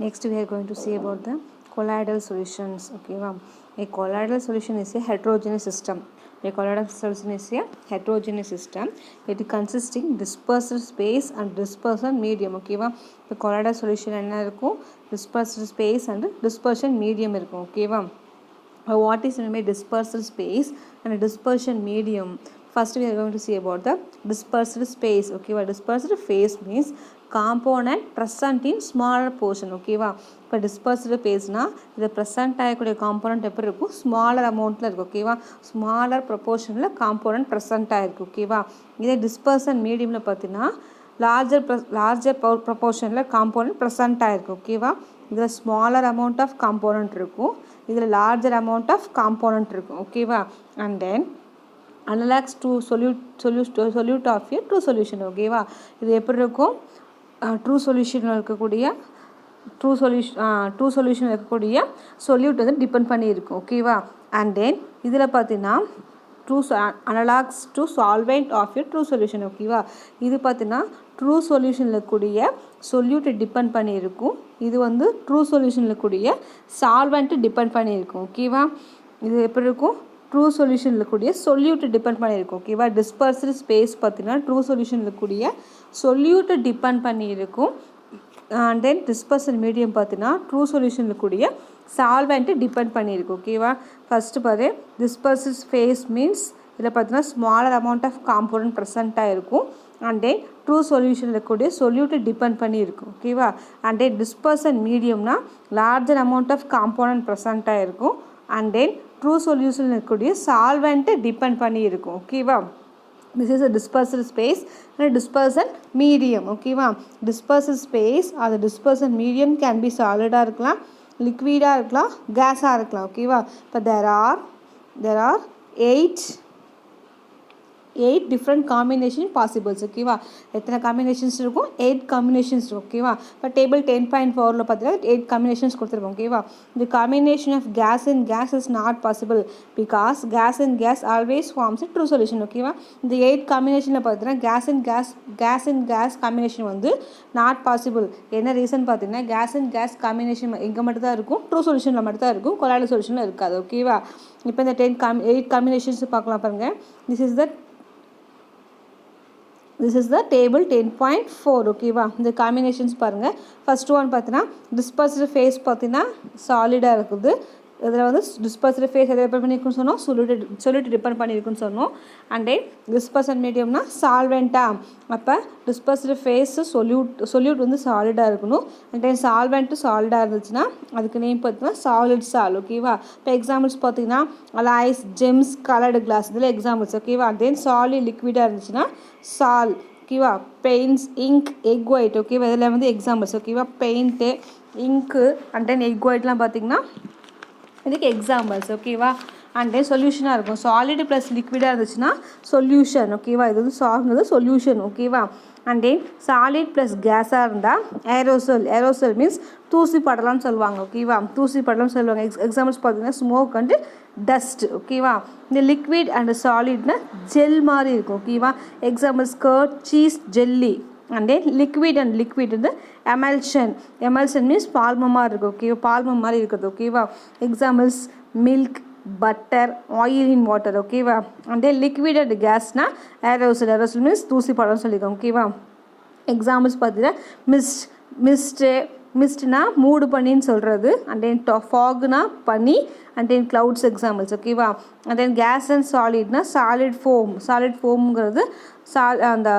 Next we are going to see about the colloidal solutions. Okay, a colloidal solution is a heterogeneous system. A colloidal solution is a heterogeneous system. It consisting dispersed space and dispersion medium. Okay, the colloidal solution என்ன இருக்கும், dispersed space and dispersion medium இருக்கும். Okay, what is meant by dispersed space and dispersion medium? First we are going to see about the dispersed space. Okay, dispersed phase means component present in smaller portion. Okay, இப்போ dispersed phase-னா இது present ஆகக்கூடிய component எப்படி இருக்கும், smaller amount-ல இருக்கும். ஓகேவா, smaller proportion-ல component present ஆகிருக்கு. ஓகேவா, இதே dispersion medium-ல பார்த்தீங்கன்னா larger proportion-ல component present ஆகிருக்கு. ஓகேவா, இதில் smaller amount of component இருக்கும், இதில் larger amount of component இருக்கும். ஓகேவா, and then analogs to solute of a true solution. ஓகேவா, இது எப்படி இருக்கும், ட்ரூ சொல்யூஷனில் இருக்கக்கூடிய ட்ரூ சொல்யூஷன் இருக்கக்கூடிய சொல்யூட் வந்து டிபெண்ட் பண்ணி இருக்கும். ஓகேவா, அண்ட் தென் இதில் பார்த்தீங்கன்னா analogous to solvent of a true solution. ஓகேவா, இது பார்த்தீங்கன்னா ட்ரூ சொல்யூஷனில் இருக்கக்கூடிய சொல்யூட்டை டிபெண்ட் பண்ணியிருக்கும், இது வந்து ட்ரூ சொல்யூஷனில் இருக்கக்கூடிய சால்வெண்ட்டு டிபெண்ட் பண்ணியிருக்கும். ஓகேவா, இது எப்படி இருக்கும், ட்ரூ சொல்யூஷனில் கூடிய சொல்யூட்டை டிபெண்ட் பண்ணியிருக்கும். ஓகேவா, டிஸ்பர்ஸ்டு ஸ்பேஸ் பார்த்தீங்கன்னா ட்ரூ சொல்யூஷனில் கூடிய சொல்யூட்டை டிபெண்ட் பண்ணியிருக்கும். அண்ட் தென் டிஸ்பர்சன் மீடியம் பார்த்தீங்கன்னா ட்ரூ சொல்யூஷனில் கூடிய சால்வெண்ட்டு டிபெண்ட் பண்ணியிருக்கும். ஓகேவா, ஃபஸ்ட்டு பாரு, டிஸ்பர்ஸ்டு ஃபேஸ் மீன்ஸ் இதில் பார்த்தீங்கன்னா ஸ்மாலர் அமௌண்ட் ஆஃப் காம்போனன்ட் ப்ரெசண்ட்டாக இருக்கும். அண்ட் தென் ட்ரூ சொல்யூஷனில் கூடிய சொல்யூட்டை டிபெண்ட் பண்ணியிருக்கும். ஓகேவா, அண்ட் தென் டிஸ்பர்சன் மீடியம்னா லார்ஜர் அமௌண்ட் ஆஃப் காம்போனன்ட் ப்ரெசண்ட்டாக இருக்கும். அண்ட் தென் ட்ரூ சொல்யூஷனில் இருக்கக்கூடிய சால்வெண்ட்டு டிபெண்ட் பண்ணி இருக்கும். ஓகேவா, this is a dispersed space and a dispersion medium. ஓகேவா, dispersed space or the dispersion medium can be solid-ஆ இருக்கலாம், liquid-ஆ இருக்கலாம், gas-ஆ இருக்கலாம். ஓகேவா, இப்போ there are 8 different combination possibles. ஓகேவா, எத்தனை காம்பினேஷன்ஸ் இருக்கும், 8 காம்பினேஷன்ஸ் இருக்கும். ஓகேவா, இப்போ டேபிள் 10.4ல் பார்த்தீங்கன்னா 8 காம்பினேஷன்ஸ் கொடுத்துருக்கோம். ஓகேவா, இந்த combination of gas and gas is not possible because gas and gas always forms true solution. ஓகேவா, இந்த 8 காம்பினேஷனில் பார்த்தீங்கன்னா கேஸ் அண்ட் கேஸ் காம்பினேஷன் வந்து நாட் பாசிபிள். என்ன ரீசன் பார்த்தீங்கன்னா கேஸ் அண்ட் கேஸ் காம்பினேஷன் எங்கே மட்டும் தான் இருக்கும், ட்ரூ சொல்யூஷனில் மட்டும் தான் இருக்கும், கொலாய்டல் சொல்யூஷனில் இருக்காது. ஓகேவா, இப்போ இந்த 8 காம்பினேஷன்ஸ் பார்க்கலாம் பாருங்கள். This is the table 10.4. ஓகேவா, இந்த காம்பினேஷன்ஸ் பாருங்கள். ஃபர்ஸ்ட் ஒன் பார்த்தீங்கன்னா டிஸ்பர்ஸ்டு ஃபேஸ் பார்த்தீங்கன்னா சாலிடாக இருக்குது. இதில் வந்து டிஸ்பர்ஸ்டு ஃபேஸ் எதை டிபெண்ட் பண்ணியிருக்குன்னு சொன்னோம், சொல்யூட் டிபெண்ட் பண்ணியிருக்குன்னு சொன்னோம். அண்ட் தென் டிஸ்பர்சன் மீடியம்னா சால்வெண்ட்டா, அப்போ டிஸ்பர்ஸ்டு ஃபேஸ் சொல்யூட் வந்து சாலிடாக இருக்கணும். அண்ட் தென் சால்வெண்ட்டு சாலிடாக இருந்துச்சுன்னா அதுக்கு நேம் பார்த்தீங்கன்னா சாலிட் சால். ஓகேவா, இப்போ எக்ஸாம்பிள்ஸ் பார்த்தீங்கன்னா அலாய்ஸ், ஜெம்ஸ், கலர்டு கிளாஸ், இதில் எக்ஸாம்பிள்ஸ். ஓகேவா, அண்ட் தென் சாலி லிக்விடாக இருந்துச்சுன்னா சால். ஓகேவா, பெயிண்ட்ஸ், இங்க், எக் ஒயிட். ஓகேவா, இதில் வந்து எக்ஸாம்பிள்ஸ். ஓகேவா, paint, ink and then egg ஒயிட்லாம் பார்த்தீங்கன்னா இதுக்கு எக்ஸாம்பிள்ஸ். ஓகேவா, அண்ட் தென் சொல்யூஷனாக இருக்கும், சாலிடு ப்ளஸ் லிக்விடாக இருந்துச்சுன்னா சொல்யூஷன். ஓகேவா, இது வந்து சால்வ்ங்கிறது சொல்யூஷன். ஓகேவா, அண்ட் தென் சாலிட் ப்ளஸ் கேஸாக இருந்தால் ஏரோசல் மீன்ஸ் தூசி படலாம்னு சொல்லுவாங்க. ஓகேவா, தூசி படலாம்னு சொல்லுவாங்க. எக்ஸாம்பிள்ஸ் பார்த்தீங்கன்னா ஸ்மோக் அண்டு டஸ்ட். ஓகேவா, இந்த லிக்விட் அண்ட் சாலிட்னா ஜெல் மாதிரி இருக்கும். ஓகேவா, examples curd, cheese, jelly. And then liquid வந்து எமல்ஷன் மீன்ஸ் பால்மம் மாதிரி இருக்கும். ஓகேவா, பால்மம் மாதிரி இருக்குது. ஓகேவா, examples milk, butter, oil in water. ஓகேவா, அண்ட் தென் லிக்விட் அண்ட் கேஸ்னால் ஏரோசல் மீன்ஸ் தூசி படம்னு சொல்லியிருக்கோம். ஓகேவா, எக்ஸாம்பிள்ஸ் பார்த்தீங்கன்னா மிஸ்ட்னா மூடு பண்ணின்னு சொல்கிறது. அண்ட் தென் ஃபாக்னா பனி. And then clouds examples. ஓகேவா, அண்ட் தென் கேஸ் அண்ட் சாலிட்னா சாலிட் ஃபோம்ங்கிறது அந்த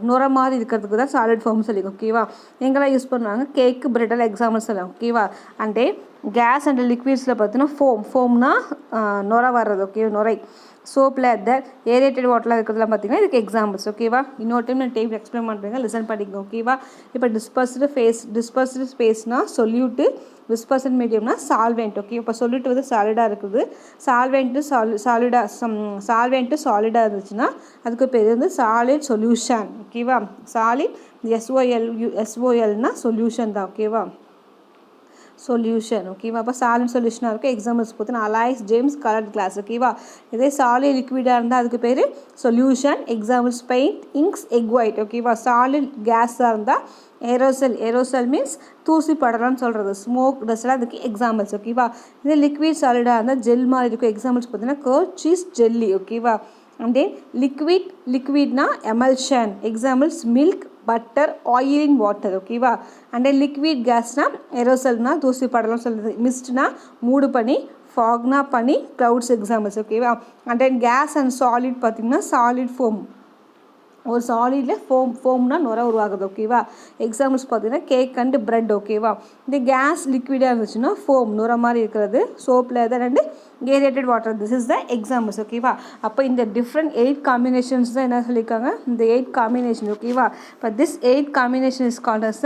நுர மாதிரி இருக்கிறதுக்கு தான் சாலிட் ஃபோம் சொல்லியிருக்கோம். ஓகேவா, எங்கெல்லாம் யூஸ் பண்ணுவாங்க, கேக்கு, பிரெட்டெல்லாம் எக்ஸாம்பிள்ஸ் எல்லாம். ஓகேவா, அண்ட் தென் கேஸ் அண்ட் லிக்விட்ஸில் பார்த்தீங்கன்னா ஃபோம்னா நுர வர்றது. ஓகே, நுரை. சோப்பில் ஏரேட்டட் வாட்டரில் இருக்கிறதுலாம் பார்த்தீங்கன்னா இதுக்கு எக்ஸாம்பிள்ஸ். ஓகேவா, இன்னொரு டைம் நான் டேபிள் எக்ஸ்பிளைன் பண்ணுறேங்க, லிசன் பண்ணிக்கோங்க. ஓகேவா, இப்போ டிஸ்பர்ஸ்டு ஸ்பேஸ்னால் சொல்யூட்டு, டிஸ்பர்சன் மீடியம்னா சால்வெண்ட். ஓகே, இப்போ சொல்யூட் வந்து சாலிடாக இருக்குது, சால்வெண்ட்டு சாலிடாக இருந்துச்சுன்னா அதுக்கு பேர் வந்து சாலிட் சொல்யூஷன். ஓகேவா, சாலிட் எஸ்ஓஎல்னா சொல்யூஷன் தான். ஓகேவா, சொல்யூஷன் ஓகேவா. அப்போ சாலிட் சொல்யூஷனாக இருக்கும். எக்ஸாம்பிள்ஸ் பார்த்தீங்கன்னா அலாய்ஸ் ஜேம்ஸ் கலர்ட் கிளாஸ் ஓகேவா. இதே சாலிட் லிக்விடாக இருந்தால் அதுக்கு பேர் solution. Examples paint, inks, egg white ஓகேவா. சாலிட் கேஸாக இருந்தால் ஏரோசல். ஏரோசல் மீன்ஸ் தூசி படலாம்னு சொல்கிறது. ஸ்மோக் டஸ்ட்லாம் அதுக்கு எக்ஸாம்பிள்ஸ் ஓகேவா. இதே லிக்விட் சாலிடாக இருந்தால் ஜெல் மாதிரி இருக்கும். எக்ஸாம்பிள்ஸ் பார்த்தீங்கன்னா கர்ட், சீஸ், ஜெல்லி ஓகேவா. அண்ட் தென் லிக்விட்னா emulsion. Examples milk, butter, oil in water ஓகேவா. அண்ட் தென் லிக்விட் கேஸ்னா ஏரோசல்னா தூசி படலாம் சொல்கிறது. மிஸ்ட்னா மூடு பனி, ஃபாக்னா பனி, க்ளவுட்ஸ் எக்ஸாம்பிள்ஸ் ஓகேவா. And then gas and solid பார்த்திங்கன்னா சாலிட் ஃபோம். ஒரு சாலிடில் ஃபோம்னா நுர உருவாகுது ஓகேவா. எக்ஸாம்பிள்ஸ் பார்த்தீங்கன்னா கேக் அண்ட் பிரெட் ஓகேவா. இந்த கேஸ் லிக்விடாக இருந்துச்சுன்னா ஃபோம் நுர மாதிரி இருக்கிறது. Soap, lather and aerated water. This is the examples ஓகேவா. அப்போ இந்த டிஃப்ரெண்ட் 8 காம்பினேஷன்ஸ் தான் என்ன சொல்லியிருக்காங்க, இந்த 8 காம்பினேஷன் ஓகேவா. இப்போ this 8 combination is called as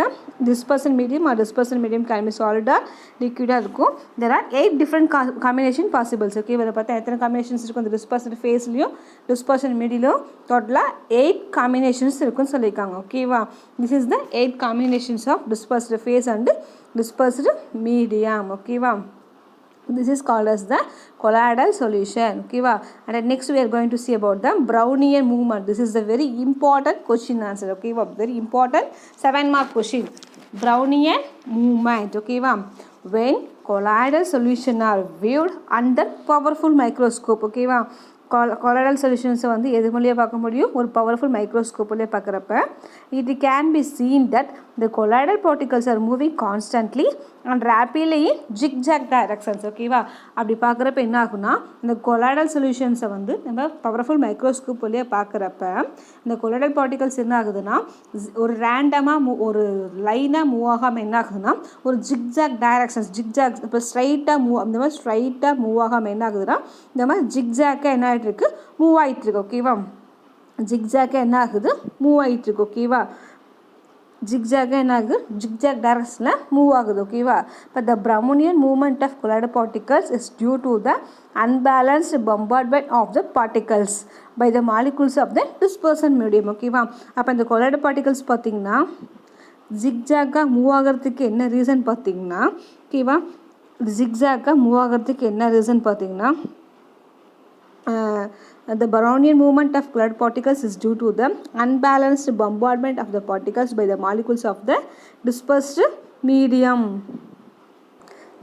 dispersion medium or dispersion medium can be சாலிடாக லிக்விடாக இருக்கும். There are 8 different combination possibles ஓகேவா. இதை பார்த்தா எத்தனை காம்பினேஷன்ஸ் இருக்கும் இந்த டிஸ்பர்சன் ஃபேஸ்லையும் டிஸ்பர்சன் மீடியிலும் டோட்டலாக 8 காம்பினேஷன்ஸ் இருக்குன்னு சொல்லியிருக்காங்க ஓகேவா. This is the 8 combinations of dispersed phase and dispersed medium ஓகேவா. This is called as the colloidal solution ஓகேவா. And next we are going to see about the Brownian movement. This is a very important question answer ஓகேவா. Very important 7 mark question. Brownian movement ஓகேவா. When colloidal solution are viewed under powerful microscope ஓகேவா. Colloidal சொல்யூஷன்ஸை வந்து எது மூலியாக பார்க்க முடியும், ஒரு powerful மைக்ரோஸ்கோப்லேயே பார்க்குறப்ப it can be seen that the colloidal particles are moving constantly and rapidly in zigzag directions ஓகேவா. அப்படி பார்க்குறப்ப என்ன ஆகுனா இந்த கொலாய்டல் சொல்யூஷன்ஸை வந்து நம்ம பவர்ஃபுல் மைக்ரோஸ்கோப் வழியாக பார்க்குறப்ப இந்த கொலாய்டல் பார்ட்டிகல்ஸ் என்ன ஆகுதுன்னா ஒரு ரேண்டமாக ஒரு லைனாக மூவ் ஆகாமல் என்ன ஆகுதுன்னா ஒரு ஜிக்ஜாக் டைரக்ஷன்ஸ் ஜிக்ஜாக் இப்போ ஸ்ட்ரைட்டாக மூவ் இந்த மாதிரி ஸ்ட்ரைட்டாக மூவ் ஆகாமல் என்ன ஆகுதுன்னா இந்த மாதிரி ஜிக்ஜாக்காக என்ன ஆகிட்டுருக்கு மூவ் ஆகிட்டுருக்கு ஓகேவா. ஜிக்ஜாக்காக என்ன ஆகுது மூவ் ஆகிட்டுருக்கு ஓகேவா. ஜிக்ஜாக்காக என்ன ஆகுது ஜிக்ஜாக் டைரக்ஷனில் மூவ் ஆகுது ஓகேவா. இப்போ the Brownian movement of colloidal particles is due to the unbalanced bombardment of the particles by the molecules of the dispersion medium ஓகேவா. அப்போ இந்த கொலாய்டல் பார்ட்டிகல்ஸ் பார்த்திங்கன்னா ஜிக்ஜாக்காக மூவ் ஆகிறதுக்கு என்ன ரீசன் பார்த்திங்கன்னா ஓகேவா. ஜிக்ஜாக்காக மூவ் ஆகிறதுக்கு என்ன ரீசன் பார்த்திங்கன்னா the Brownian movement of colloidal particles is due to the unbalanced bombardment of the particles by the molecules of the dispersed medium.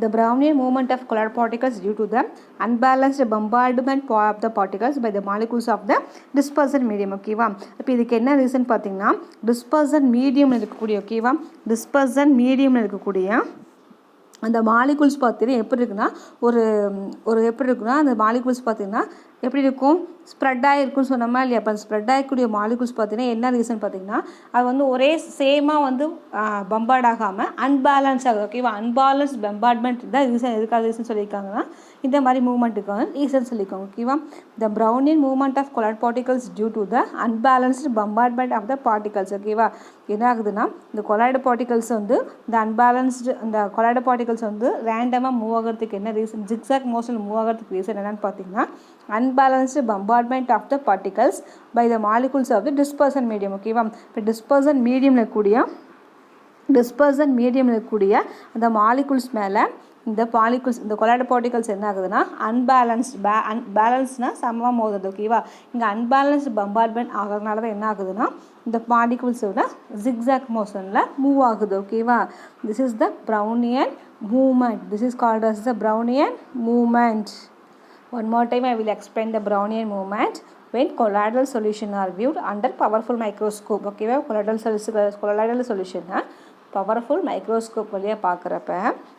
The Brownian movement of colloidal particles due to the unbalanced bombardment of the particles by the molecules of the dispersion medium ஓகேவா. இப்போ இதுக்கு என்ன reason பார்த்தீங்கன்னா dispersion மீடியமில் இருக்கக்கூடிய ஓகேவா dispersion மீடியமில் இருக்கக்கூடிய அந்த மாலிகுல்ஸ் பார்த்தீங்கன்னா எப்படி இருக்குன்னா ஒரு எப்படி இருக்குன்னா அந்த மாலிகுல்ஸ் பார்த்தீங்கன்னா எப்படி இருக்கும் ஸ்ப்ரெட் ஆகிருக்குன்னு சொன்னோமா இல்லையா. அப்போ ஸ்ப்ரெட் ஆகக்கூடிய மாலிகுல்ஸ் பார்த்தீங்கன்னா என்ன ரீசன் பார்த்தீங்கன்னா அது வந்து ஒரே சேமாக வந்து பம்பார்ட் ஆகாமல் அன்பேலன்ஸ் ஆகுது ஓகேவா. அன்பேலன்ஸ் பம்பார்ட்மெண்ட் தான் ரீசன். எதுக்காக ரீசன் சொல்லியிருக்காங்கன்னா இந்த மாதிரி மூவ்மெண்ட்டுக்காக ரீசன் சொல்லியிருக்காங்க ஓகேவா. The Brownian movement of colloidal particles due to the unbalanced bombardment of the particles ஓகேவா. என்ன ஆகுதுன்னா இந்த கொலாய்டல் பார்ட்டிகல்ஸ் வந்து இந்த அன்பேலன்ஸ்டு அந்த கொலாய்டல் பார்ட்டிகல்ஸ் வந்து ரேண்டமாக மூவ் ஆகிறதுக்கு என்ன ரீசன் ஜிக்ஸாக் மோஷனில் மூவ் ஆகிறதுக்கு ரீசன் என்னென்னு பார்த்தீங்கன்னா unbalanced bombardment of the particles by the molecules of the dispersion medium ஓகேவா. இப்போ dispersion mediumல இருக்கக்கூடிய அந்த மாலிகுல்ஸ் மேலே இந்த மாலிகுல்ஸ் இந்த கொலாய்டல் பார்ட்டிகல்ஸ் என்ன ஆகுதுன்னா பேலன்ஸ்னால் சமமாக மோதுது ஓகேவா. இங்கே அன்பேலன்ஸ்டு பம்பார்ட்மெண்ட் ஆகிறதுனால தான் என்ன ஆகுதுன்னா இந்த பார்ட்டிகல்ஸோட ஜிக்ஸாக் மோஷனில் மூவ் ஆகுது ஓகேவா. This is the Brownian movement. This is called as the Brownian movement. One more time I will explain the Brownian movement. When colloidal solution are viewed under powerful microscope ஓகேவா. colloidal solution powerful microscope வழியாக பார்க்குறப்ப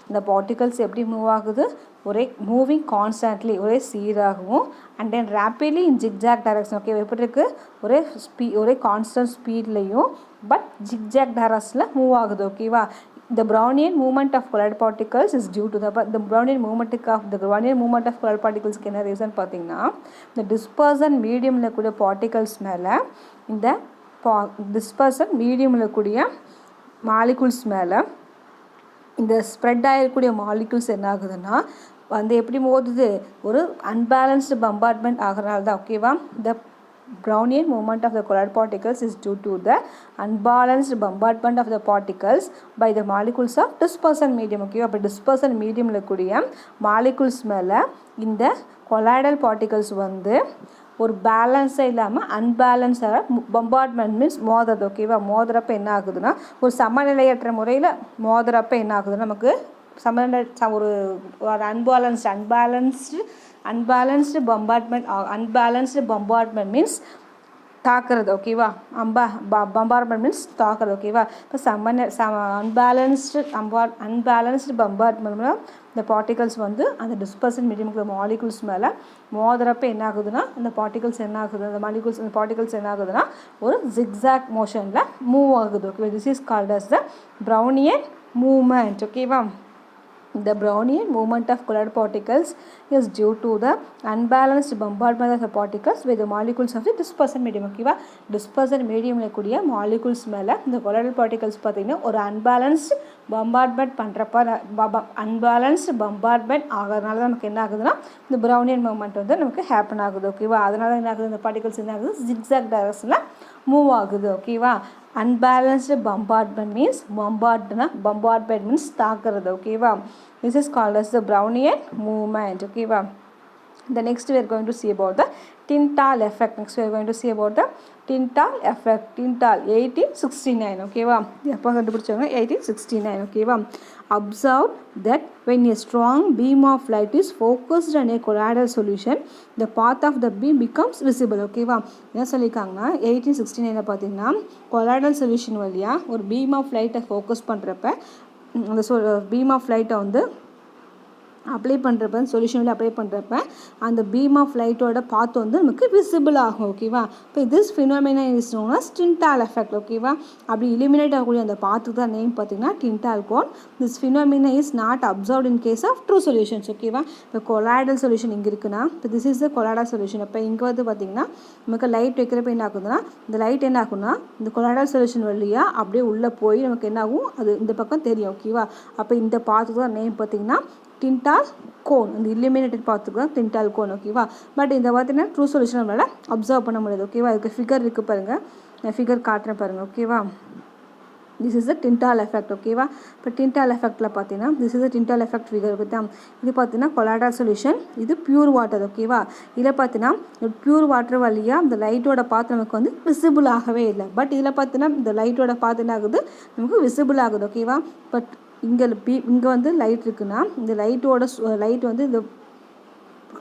இந்த particles எப்படி move ஆகுது ஒரே moving constantly ஒரே சீராகவும் and then rapidly in zigzag direction okay எப்படி இருக்குது ஒரே கான்ஸ்டன்ட் ஸ்பீட்லேயும் பட் ஜிக்ஜாக் டைரக்ஷனில் மூவ் ஆகுது ஓகேவா. The Brownian movement of colloidal particles is due to the Brownian movement of colloidal particles என்ன ரீசன் பார்த்தீங்கன்னா இந்த டிஸ்பர்சன் மீடியமில் கூடிய பார்ட்டிகல்ஸ் மேலே இந்த டிஸ்பர்சன் மீடியமில் கூடிய மாலிகுல்ஸ் மேலே இந்த ஸ்ப்ரெட் ஆகிருக்கக்கூடிய மாலிகுல்ஸ் என்ன ஆகுதுன்னா வந்து எப்படி மோதுது ஒரு அன்பேலன்ஸ்டு பம்பார்ட்மெண்ட் ஆகிறனால தான் ஓகேவா. இந்த Brownian movement of the colloidal particles is due to the unbalanced bombardment of the particles by the molecules of dispersion medium. Okay, அப்போ dispersion mediumல கூடிய molecules மேலே இந்த colloidal particles வந்து ஒரு பேலன்ஸாக இல்லாமல் அன்பேலன்ஸாக பம்பார்ட்மெண்ட் மீன்ஸ் மோதுறது. ஓகேவா, மோதுறப்ப என்ன ஆகுதுன்னா ஒரு சமநிலையற்ற முறையில் மோதுறப்ப என்ன ஆகுதுன்னா நமக்கு ஒரு அன்பேலன்ஸ்டு பம்பார்ட்மெண்ட் மீன்ஸ் தாக்குறது. ஓகேவா, பம்பார்ட்மெண்ட் மீன்ஸ் தாக்குறது. ஓகேவா, இப்போ அன்பேலன்ஸ்டு பம்பார்ட்மெண்ட்ல இந்த பார்ட்டிகல்ஸ் வந்து அந்த டிஸ்பர்சன் மீடியமுக்கு மாலிகுல்ஸ் மேலே மோதுறப்ப என்ன ஆகுதுன்னா அந்த பார்ட்டிகல்ஸ் என்ன ஆகுது அந்த பார்ட்டிகல்ஸ் என்ன ஆகுதுன்னா ஒரு ஜிக்ஸாக் மோஷனில் மூவ் ஆகுது. Okay, this is called as the Brownian movement. ஓகேவா, the Brownian movement of colloidal particles is due to the unbalanced bombardment of the particles with the molecules of the dispersion medium. ஓகேவா, dispersion mediumல கூடிய molecules மேலே இந்த colloidal particles பார்த்தீங்கன்னா ஒரு unbalanced bombardment ஆகிறதுனால தான் நமக்கு என்ன ஆகுதுன்னா இந்த Brownian movement வந்து நமக்கு ஹேப்பன் ஆகுது. ஓகேவா, அதனால என்ன ஆகுது, இந்த particles என்ன ஆகுது zigzag directionல மூவ் ஆகுது. ஓகேவா, unbalanced bombardment means தாக்குறது. ஓகேவா, this is called as the Brownian movement. ஓகேவா, the next we are going to see about the Tintal effect. Next we are going to see about the Tintal effect. Tintal 1869. ஓகேவா, எப்போ கண்டுபிடிச்சாங்க 1869. ஓகேவா, observe that when a strong beam of light is focused on a colloidal solution, the path of the beam becomes visible. ஓகேவா, என்ன சொல்லியிருக்காங்கன்னா 1869 பார்த்தீங்கன்னா colloidal solution வழியாக ஒரு பீம் ஆஃப் லைட்டை ஃபோக்கஸ் பண்ணுறப்ப அந்த பீம் ஆஃப் லைட்டை வந்து அப்ளை பண்ணுறப்ப சொல்யூஷனில் அப்ளை பண்ணுறப்ப அந்த பீம் ஆஃப் லைட்டோட பாத் வந்து நமக்கு விசிபிள் ஆகும். ஓகேவா, இப்போ this phenomena is known as Tyndall effect. ஓகேவா, அப்படி இலிமினேட் ஆகக்கூடிய அந்த பாத்துக்கு தான் நேம் பார்த்தீங்கன்னா Tyndall cone. This phenomena is not observed in case of true சொல்யூஷன்ஸ். ஓகேவா, இப்போ கொலாய்டல் சொல்யூஷன் இங்கே இருக்குன்னா இப்போ this is the colloidal solution. இப்போ இங்கே வந்து பார்த்தீங்கன்னா நமக்கு லைட் வைக்கிறப்ப என்ன ஆகுதுன்னா இந்த லைட் என்ன ஆகும்னா இந்த கொலாய்டல் சொல்யூஷன் வழியாக அப்படியே உள்ளே போய் நமக்கு என்ன ஆகும் அது இந்த பக்கம் தெரியும். ஓகேவா, அப்போ இந்த பாத்துக்கு தான் நேம் பார்த்தீங்கன்னா டின்டால் கோன். இந்த இல்லுமினேட்டட் பார்த்துக்கு தான் டின்டால் கோன். ஓகேவா, பட் இந்த பார்த்தீங்கன்னா ட்ரூ சொல்யூஷன் நம்மளால் அப்சர்வ் பண்ண முடியாது. ஓகேவா, அதுக்கு ஃபிகர் இருக்குது பாருங்கள், நான் ஃபிகர் காட்டுறேன் பாருங்கள். ஓகேவா, திஸ் இஸ் த டின்டால் எஃபெக்ட். ஓகேவா, இப்போ டின்டால் எஃபெக்டில் பார்த்தீங்கன்னா this is the டின்டால் effect figure இருக்குது. இது பார்த்தீங்கன்னா கொலாய்டல் சொல்யூஷன், இது பியூர் வாட்டர். ஓகேவா, இதில் பார்த்தீங்கன்னா பியூர் வாட்டர் வழியாக இந்த லைட்டோட பாத்து நமக்கு வந்து விசிபிள் ஆகவே இல்லை. பட் இதில் பார்த்தீங்கன்னா இந்த லைட்டோட பாத்து என்ன ஆகுது நமக்கு விசிபிள் ஆகுது. ஓகேவா, பட் இங்கே வந்து லைட் இருக்குன்னா இந்த லைட் வந்து இந்த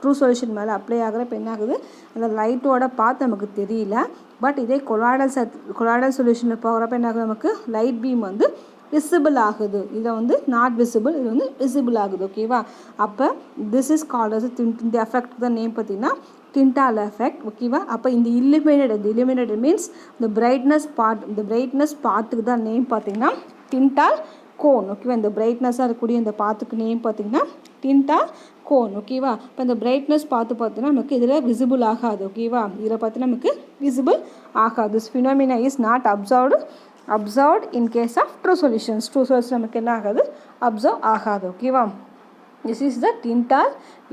ட்ரூ சொல்யூஷன் மேலே அப்ளை ஆகிறப்ப என்ன ஆகுது அந்த லைட்டோட பார்த்து நமக்கு தெரியல. பட் இதே கொலாய்டல் சொல்யூஷனில் போகிறப்ப என்ன ஆகுது நமக்கு லைட் பீம் வந்து விசிபிள் ஆகுது. இதில் வந்து நாட் விசிபிள், இது வந்து விசிபிள் ஆகுது. ஓகேவா, அப்போ திஸ் இஸ் கால்ட் அஸ் இந்த எஃபெக்ட் தான் நேம் பார்த்தீங்கன்னா டின்டால் எஃபெக்ட். ஓகேவா, அப்போ இந்த illuminated மீன்ஸ் இந்த பிரைட்னஸ் பார்ட்டுக்கு தான் நேம் பார்த்தீங்கன்னா டின்டால் கோன். ஓகேவா, இந்த பிரைட்னஸாக இருக்கக்கூடிய இந்த பாத்துக்கு நேம் பார்த்தீங்கன்னா டின்டால் கோன். ஓகேவா, இப்போ இந்த பிரைட்னஸ் பார்த்தீங்கன்னா நமக்கு இதில் விசிபிள் ஆகாது. ஓகேவா, இதில் பார்த்தீங்கன்னா நமக்கு விசிபிள் ஆகாது. This phenomena is not observed in case of true சொல்யூஷன்ஸ். ட்ரூ சொல்யூஷன் நமக்கு என்ன ஆகாது அப்சர்வ் ஆகாது. ஓகேவா, திஸ் இஸ் த டின்டால்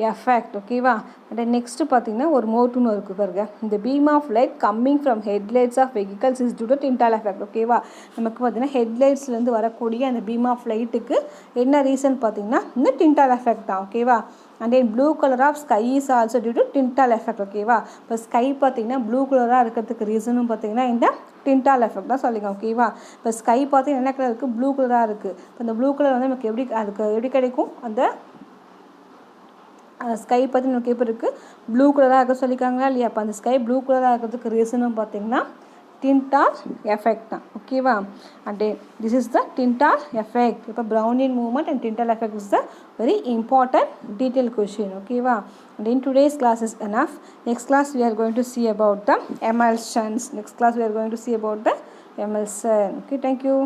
எஃபெக்ட். ஓகேவா, அண்ட் நெக்ஸ்ட்டு பார்த்தீங்கன்னா ஒரு மோட்டுன்னு இருக்குது பாருங்க, இந்த beam of light coming from headlights of vehicles is due to Tyndall effect. ஓகேவா, நமக்கு பார்த்தீங்கன்னா ஹெட்லைட்ஸ்லேருந்து வரக்கூடிய அந்த பீம் ஆஃப் லைட்டுக்கு என்ன ரீசன் பார்த்தீங்கன்னா இந்த டின்டால் எஃபெக்ட் தான். ஓகேவா, and then blue colour of sky is also due to Tyndall effect. ஓகேவா, இப்போ ஸ்கை பார்த்தீங்கன்னா ப்ளூ கலராக இருக்கிறதுக்கு ரீசனும் பார்த்தீங்கன்னா இந்த டின்டால் எஃபெக்ட் தான் சொல்லுங்க. ஓகேவா, இப்போ ஸ்கை பார்த்தீங்கன்னா என்ன கலர் இருக்குது ப்ளூ கலராக இருக்குது. இப்போ இந்த ப்ளூ கலர் வந்து நமக்கு எப்படி கிடைக்கும் அந்த ஸ்கை பற்றி நமக்கு எப்படி இருக்குது ப்ளூ கலராக இருக்க சொல்லியிருக்காங்களா இல்லையா. அப்போ அந்த ஸ்கை ப்ளூ கலராக இருக்கிறதுக்கு ரீசனும் பார்த்தீங்கன்னா டின்டால் எஃபெக்ட் தான். ஓகேவா, and this is the டின்டால் effect. இப்போ Brownian movement and Tintal effect is the very important detailed question. ஓகேவா, and in today's class is enough. Next class we are going to see about the emulsions. Okay, thank you.